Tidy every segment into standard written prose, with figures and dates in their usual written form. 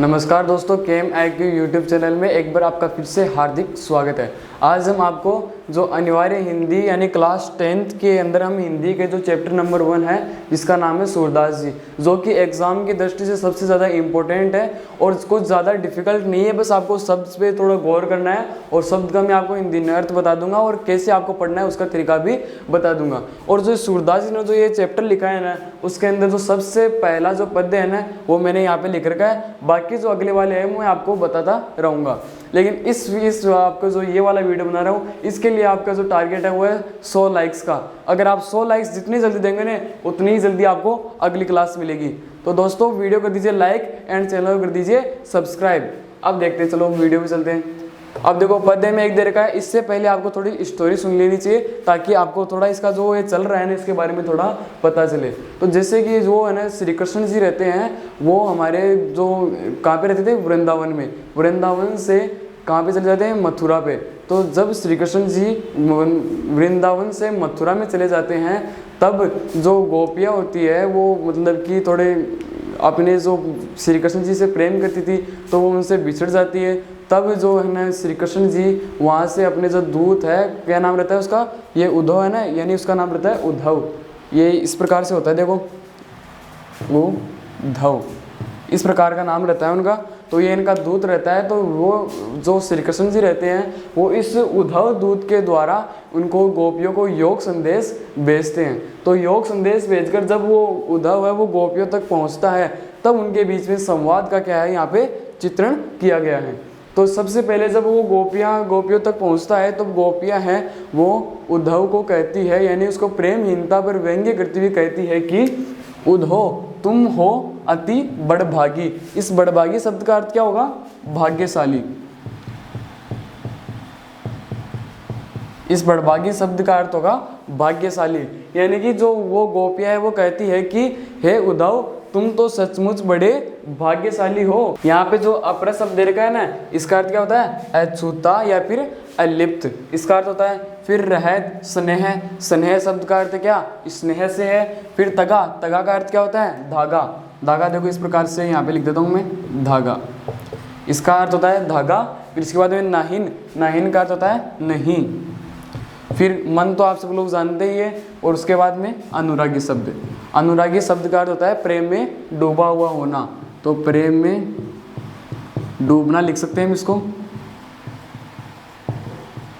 नमस्कार दोस्तों, केम IQ YouTube channel में एक बार आपका फिर से हार्दिक स्वागत है। आज हम आपको जो अनिवार्य हिंदी यानी क्लास 10th के अंदर हम हिंदी के जो चैप्टर नंबर 1 है जिसका नाम है सूरदास जी, जो कि एग्ज़ाम की दृष्टि से सबसे ज़्यादा इम्पोर्टेंट है और कुछ ज़्यादा डिफिकल्ट नहीं है। बस आपको शब्द पे थोड़ा गौर करना है और शब्द का मैं आपको हिंदी में अर्थ बता दूंगा और कैसे आपको पढ़ना है उसका तरीका भी बता दूंगा। और जो सूरदास जी ने जो ये चैप्टर लिखा है ना, उसके अंदर जो सबसे पहला जो पद्य है ना वो मैंने यहाँ पे लिख रखा है। बाकी जो अगले वाले हैं मैं आपको बताता रहूँगा। लेकिन इस आपको जो ये वाला वीडियो बना रहा हूँ इसके लिए आपका जो टारगेट है वो है 100 लाइक्स का। अगर आप 100 लाइक्स जितनी जल्दी देंगे ना उतनी ही जल्दी आपको अगली क्लास मिलेगी। तो दोस्तों वीडियो कर दीजिए लाइक एंड चैनल को कर दीजिए सब्सक्राइब। अब देखते हैं, चलो वीडियो में चलते हैं। अब देखो पद्य में एक दे रखा है, इससे पहले आपको थोड़ी स्टोरी सुन लेनी चाहिए ताकि आपको थोड़ा इसका जो ये चल रहा है ना इसके बारे में थोड़ा पता चले। तो जैसे कि जो है ना श्री कृष्ण जी रहते हैं वो हमारे जो कहाँ पे रहते थे, वृंदावन में। वृंदावन से कहाँ पे चले जाते हैं, मथुरा पे। तो जब श्री कृष्ण जी वृंदावन से मथुरा में चले जाते हैं तब जो गोपियाँ होती है वो मतलब कि थोड़े अपने जो श्री कृष्ण जी से प्रेम करती थी तो वो उनसे बिछड़ जाती है। तब जो है ना श्री कृष्ण जी वहाँ से अपने जो दूत है, क्या नाम रहता है उसका, ये उद्धव है ना, यानी उसका नाम रहता है उद्धव। ये इस प्रकार से होता है, देखो उद्धव इस प्रकार का नाम रहता है उनका। तो ये इनका दूत रहता है। तो वो जो श्री कृष्ण जी रहते हैं वो इस उद्धव दूत के द्वारा उनको गोपियों को योग संदेश भेजते हैं। तो योग संदेश भेजकर जब वो उद्धव है वो गोपियों तक पहुंचता है तब उनके बीच में संवाद का क्या है यहाँ पे चित्रण किया गया है। तो सबसे पहले जब वो गोपियों तक पहुंचता है तो गोपियां हैं वो उद्धव को कहती है, यानी उसको प्रेमहीनता पर व्यंग्य करती हुई कहती है कि उद्धव तुम हो अति बड़भागी। इस बड़भागी शब्द का अर्थ क्या होगा, भाग्यशाली। इस बड़भागी शब्द का अर्थ होगा भाग्यशाली। यानी कि जो वो गोपियां है वो कहती है कि हे उद्धव तुम तो सचमुच बड़े भाग्यशाली हो। यहाँ पे जो अपर शब्द दे रखा है ना इसका अर्थ क्या होता है, अछूता या फिर अलिप्त। इसका अर्थ होता है फिर रहत स्नेह। स्नेह शब्द का अर्थ क्या, स्नेह से है। फिर तगा, तगा का अर्थ क्या होता है, धागा। धागा देखो इस प्रकार से यहाँ पे लिख देता हूँ मैं, धागा। इसका अर्थ होता है धागा। फिर इसके बाद में नाहिन, नाहिन का अर्थ होता है नहीं। फिर मन तो आप सब लोग जानते ही है। और उसके बाद में अनुरागी शब्द। अनुरागी शब्द का अर्थ होता है प्रेम में डूबा हुआ होना। तो प्रेम में डूबना लिख सकते हैं हम इसको,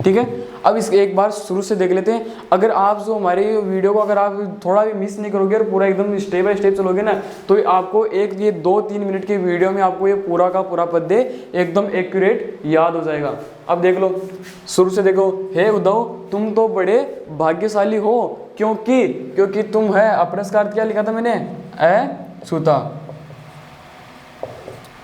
ठीक है। अब इस एक बार शुरू से देख लेते हैं। अगर आप जो हमारे वीडियो को अगर आप थोड़ा भी मिस नहीं करोगे और पूरा एकदम स्टेप बाय स्टेप चलोगे ना तो आपको एक ये 2-3 मिनट के वीडियो में आपको ये पूरा का पूरा पद्य एकदम एक्यूरेट याद हो जाएगा। अब देख लो, शुरू से देखो। हे उद्धव तुम तो बड़े भाग्यशाली हो क्योंकि तुम है, अपरस का अर्थ क्या लिखा था मैंने, अछूता,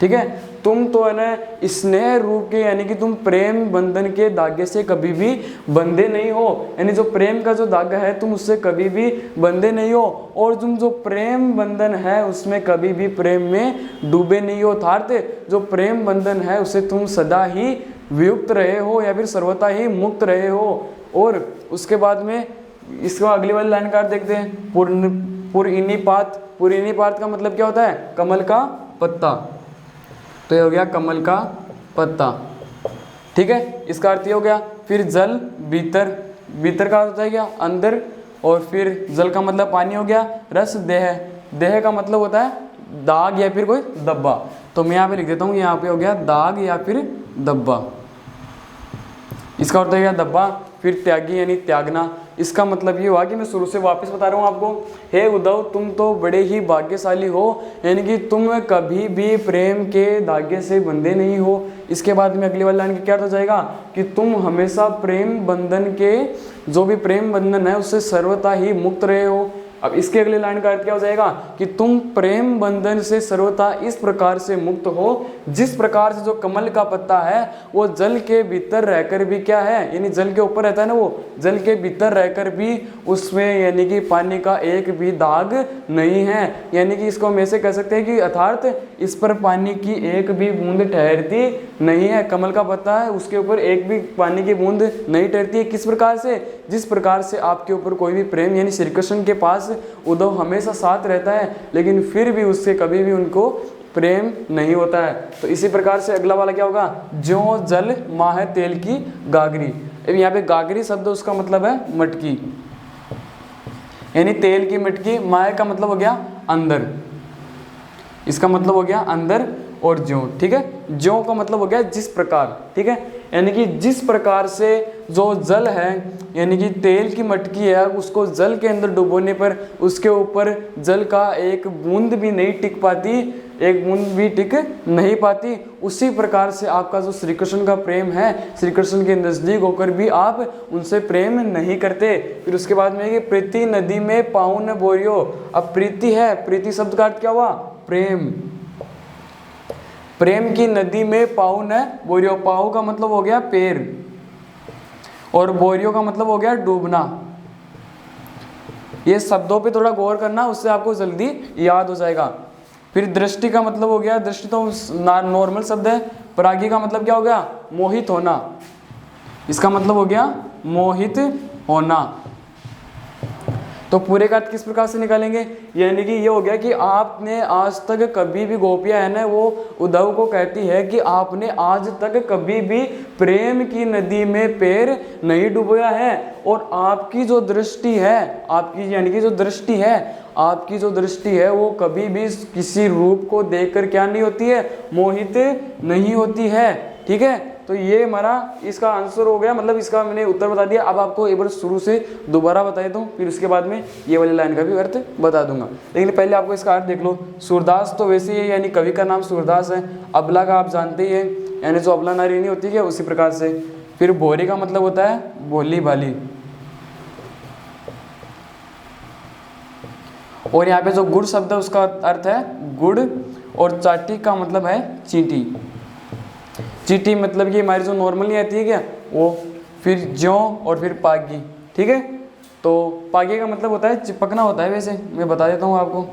ठीक है। तुम तो है ना स्नेह रूप के, यानी कि तुम प्रेम बंधन के धागे से कभी भी बंधे नहीं हो। यानी जो प्रेम का जो धागा है तुम उससे कभी भी बंधे नहीं हो और तुम जो प्रेम बंधन है उसमें कभी भी प्रेम में डूबे नहीं हो। अर्थात जो प्रेम बंधन है उससे तुम सदा ही वियुक्त रहे हो या फिर सर्वथा ही मुक्त रहे हो। और उसके बाद में इसको अगली वाली लाइन का देखते हैं, पुरइनिपात। पुरइनिपात का मतलब क्या होता है, कमल का पत्ता। तो ये हो गया कमल का पत्ता, ठीक है। इसका अर्थ ये हो गया। फिर जल, भीतर, भीतर का अर्थ होता है क्या, अंदर। और फिर जल का मतलब पानी हो गया। रस, देह, देह का मतलब होता है दाग या फिर कोई दब्बा। तो मैं यहाँ पे लिख देता हूँ, यहाँ पे हो गया दाग या फिर दब्बा। इसका अर्थ हो गया दब्बा। फिर त्यागी यानी त्यागना। इसका मतलब ये हुआ कि मैं शुरू से वापस बता रहा हूँ आपको। हे उद्धव तुम तो बड़े ही भाग्यशाली हो, यानी कि तुम कभी भी प्रेम के धागे से बंधे नहीं हो। इसके बाद में अगली वाली लाइन क्या हो जाएगा कि तुम हमेशा प्रेम बंधन के, जो भी प्रेम बंधन है उससे सर्वथा ही मुक्त रहे हो। अब इसके अगले लाइन का अर्थ क्या हो जाएगा कि तुम प्रेम बंधन से सर्वथा इस प्रकार से मुक्त हो जिस प्रकार से जो कमल का पत्ता है वो जल के भीतर रहकर भी क्या है, यानी जल के ऊपर रहता है ना, वो जल के भीतर रहकर भी उसमें यानी कि पानी का एक भी दाग नहीं है। यानी कि इसको हम ऐसे कह सकते हैं कि अर्थात इस पर पानी की एक भी बूंद ठहरती नहीं है। कमल का पत्ता है उसके ऊपर एक भी पानी की बूंद नहीं ठहरती है। किस प्रकार से, जिस प्रकार से आपके ऊपर कोई भी प्रेम यानी श्री कृष्ण के पास उद्धव हमेशा साथ रहता है लेकिन फिर भी उससे कभी भी उनको प्रेम नहीं होता है। तो इसी प्रकार से अगला वाला क्या होगा, ज्यों जल माह तेल की गागरी। अब यहाँ पे गागरी शब्द उसका मतलब है मटकी, यानी तेल की मटकी। माह का मतलब हो गया अंदर, इसका मतलब हो गया अंदर, और ज्यों, ठीक है, ज्यों का मतलब हो गया जिस प्रकार, ठीक है, यानी कि जिस प्रकार से जो जल है, यानी कि तेल की मटकी है, उसको जल के अंदर डुबोने पर उसके ऊपर जल का एक बूंद भी नहीं टिक पाती, एक बूंद भी टिक नहीं पाती, उसी प्रकार से आपका जो श्री कृष्ण का प्रेम है, श्री कृष्ण के नज़दीक होकर भी आप उनसे प्रेम नहीं करते। फिर उसके बाद में कि प्रीति नदी में पाँव न बोरियो। अब प्रीति है, प्रीति शब्द का अर्थ क्या हुआ, प्रेम। प्रेम की नदी में पाँव न बोरियो, पाँव का मतलब हो गया पैर, और बोरियो का मतलब हो गया डूबना। ये शब्दों पे थोड़ा गौर करना, उससे आपको जल्दी याद हो जाएगा। फिर दृष्टि का मतलब हो गया, दृष्टि तो नॉर्मल शब्द है। परागी का मतलब क्या हो गया, मोहित होना, इसका मतलब हो गया मोहित होना। तो पूरे का अर्थ किस प्रकार से निकालेंगे, यानी कि ये हो गया कि आपने आज तक कभी भी, गोपियां है ना, वो उद्धव को कहती है कि आपने आज तक कभी भी प्रेम की नदी में पैर नहीं डुबोया है, और आपकी जो दृष्टि है, आपकी यानी कि जो दृष्टि है, आपकी जो दृष्टि है वो कभी भी किसी रूप को देखकर क्या नहीं होती है, मोहित नहीं होती है, ठीक है। तो ये हमारा इसका आंसर हो गया, मतलब इसका मैंने उत्तर बता दिया। अब आपको एक बार शुरू से दोबारा बता देता हूँ, फिर उसके बाद में ये वाली लाइन का भी अर्थ बता दूंगा। लेकिन पहले आपको इसका अर्थ देख लो। सूरदास तो वैसे ही है, यानी कवि का नाम सूरदास है। अबला का आप जानते ही हैं, यानी जो अबला नारी नहीं होती है, उसी प्रकार से। फिर भोरी का मतलब होता है भोली भाली, और यहाँ पे जो गुड़ शब्द है उसका अर्थ है गुड़, और चाटी का मतलब है चींटी। चींटी मतलब कि हमारी जो नॉर्मल नहीं आती है क्या, वो। फिर ज्यों, और फिर पागी, ठीक है। तो पागी का मतलब होता है चिपकना होता है, वैसे मैं बता देता हूँ आपको,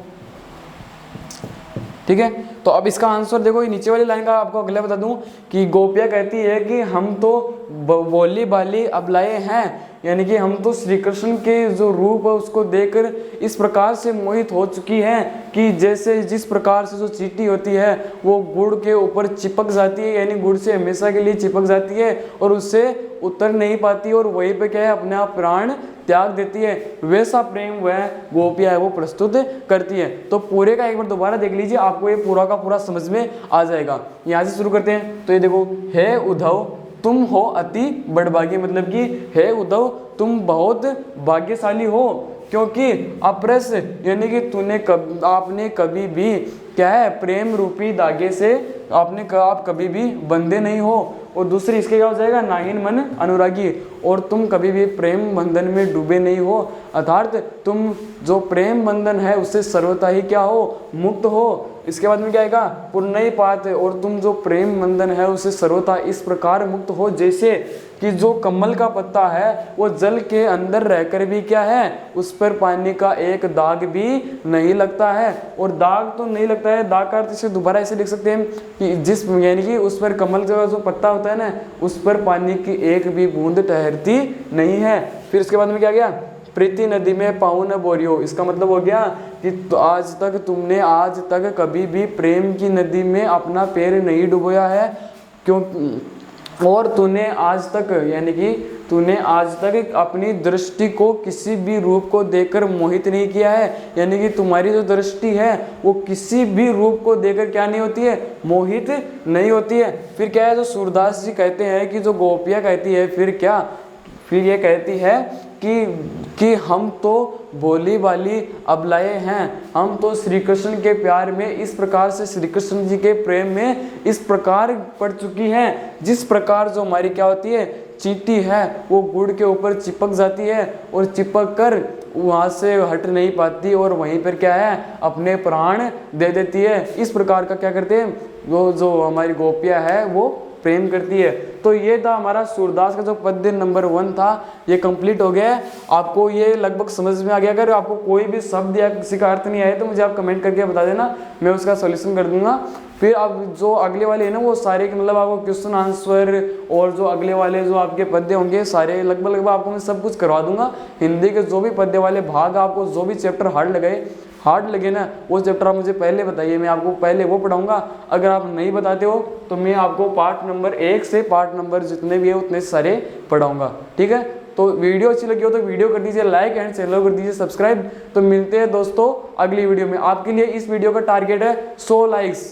ठीक है। तो अब इसका आंसर देखो, नीचे वाली लाइन का आपको अगला बता दूं कि गोपिया कहती है कि हम तो बोली बाली अबलाए हैं, यानी कि हम तो श्री कृष्ण के जो रूप है उसको देखकर इस प्रकार से मोहित हो चुकी हैं कि जैसे जिस प्रकार से जो चींटी होती है वो गुड़ के ऊपर चिपक जाती है, यानी गुड़ से हमेशा के लिए चिपक जाती है और उससे उतर नहीं पाती, और वहीं पे क्या है, अपने आप प्राण त्याग देती है। वैसा प्रेम वह गोपिया है वो प्रस्तुत करती है। तो पूरे का एक बार दोबारा देख लीजिए, आपको ये पूरा का पूरा समझ में आ जाएगा। यहाँ से शुरू करते हैं। तो ये देखो, हे उद्धव तुम हो अति बड़भागी, मतलब कि हे उद्धव तुम बहुत भाग्यशाली हो, क्योंकि अप्रस यानी कि आपने कभी भी क्या है, प्रेम रूपी धागे से आप कभी भी बंधे नहीं हो। और दूसरी इसके क्या हो जाएगा, नाहीन मन अनुरागी, और तुम कभी भी प्रेम बंधन में डूबे नहीं हो, अर्थात तुम जो प्रेम बंधन है उससे सर्वथा ही क्या हो, मुक्त हो। इसके बाद में क्या आएगा, पुण्य पात, और तुम जो प्रेम बंधन है उससे सर्वथा इस प्रकार मुक्त हो जैसे कि जो कमल का पत्ता है वो जल के अंदर रहकर भी क्या है, उस पर पानी का एक दाग भी नहीं लगता है। और दाग तो नहीं लगता है, दाग का अर्थ इसे दोबारा ऐसे लिख सकते हैं कि जिस यानी कि उस पर कमल का जो पत्ता होता है ना, उस पर पानी की एक भी बूंद ठहरती नहीं है। फिर उसके बाद में क्या गया, प्रीति नदी में पाँव न बोरियो, इसका मतलब हो गया कि तो आज तक कभी भी प्रेम की नदी में अपना पैर नहीं डुबोया है, क्यों, और तूने आज तक यानी कि तूने आज तक अपनी दृष्टि को किसी भी रूप को देखकर मोहित नहीं किया है, यानी कि तुम्हारी जो दृष्टि है वो किसी भी रूप को देखकर क्या नहीं होती है, मोहित नहीं होती है। फिर क्या है, जो सूरदास जी कहते हैं कि जो गोपियाँ कहती है, फिर ये कहती है कि हम तो भोली भाली अबलाए हैं, हम तो श्री कृष्ण के प्यार में इस प्रकार से, श्री कृष्ण जी के प्रेम में इस प्रकार पड़ चुकी हैं, जिस प्रकार जो हमारी क्या होती है, चींटी है वो गुड़ के ऊपर चिपक जाती है और चिपक कर वहाँ से हट नहीं पाती और वहीं पर क्या है, अपने प्राण दे देती है। इस प्रकार का क्या करते हैं, वो जो हमारी गोपियाँ है वो प्रेम करती है। तो ये था हमारा सूरदास का जो पद्य नंबर 1 था, ये कंप्लीट हो गया है। आपको ये लगभग समझ में आ गया। अगर आपको कोई भी शब्द या किसी का अर्थ नहीं आया तो मुझे आप कमेंट करके बता देना, मैं उसका सॉल्यूशन कर दूंगा। फिर अब जो अगले वाले है ना, वो सारे मतलब आपको क्वेश्चन आंसर और जो अगले वाले जो आपके पद्य होंगे सारे लगभग आपको मैं सब कुछ करवा दूंगा। हिंदी के जो भी पद्य वाले भाग, आपको जो भी चैप्टर हार्ड लगे हार्ड लगे ना वो चैप्टर आप मुझे पहले बताइए, मैं आपको पहले वो पढ़ाऊंगा। अगर आप नहीं बताते हो तो मैं आपको पार्ट नंबर 1 से पार्ट नंबर जितने भी है उतने सारे पढ़ाऊंगा, ठीक है। तो वीडियो अच्छी लगी हो तो वीडियो कर दीजिए लाइक एंड चैनल कर दीजिए सब्सक्राइब। तो मिलते हैं दोस्तों अगली वीडियो में। आपके लिए इस वीडियो का टारगेट है 100 लाइक्स।